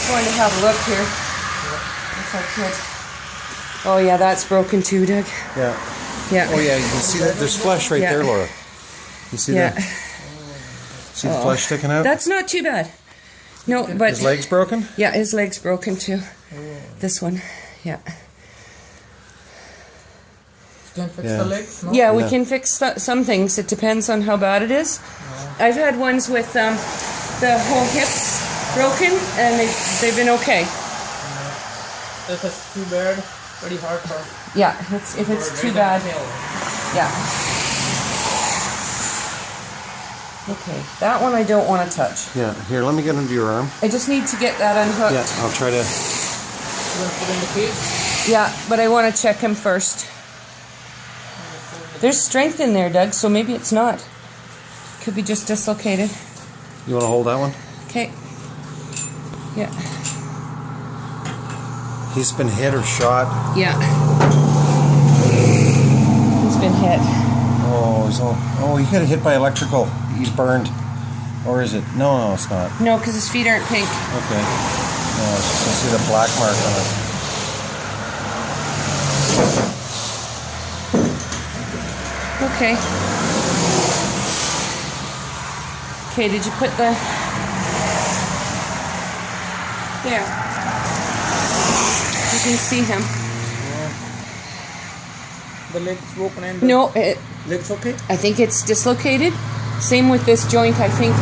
just wanted to have a look here. If I could. Oh yeah, that's broken too, Doug. Yeah. Yeah. Oh yeah, you can see that. There's flesh right there, Laura. You see that? See the flesh sticking out? That's not too bad. No, but his leg's broken? Yeah, his leg's broken too. This one. Yeah. Can fix the legs? No? Yeah, we can fix some things. It depends on how bad it is. I've had ones with the whole hips broken, and they've been okay. If it's too bad, pretty hard for. Yeah, if it's too bad. Yeah. Okay, that one I don't want to touch. Yeah, here, let me get under your arm. I just need to get that unhooked. Yeah, I'll try to. You want to put in the cage? Yeah, but I want to check him first. There's strength in there, Doug, so maybe it's not. Could be just dislocated. You want to hold that one? Okay. Yeah. He's been hit or shot. Yeah. He's been hit. Oh, he got hit by electrical. He's burned. Or is it? No, it's not. No, because his feet aren't pink. Okay. No, I see the black mark on it. Okay. Okay, did you put the... There. You can see him. The leg's broken and No, leg's okay? I think it's dislocated. Same with this joint, I think.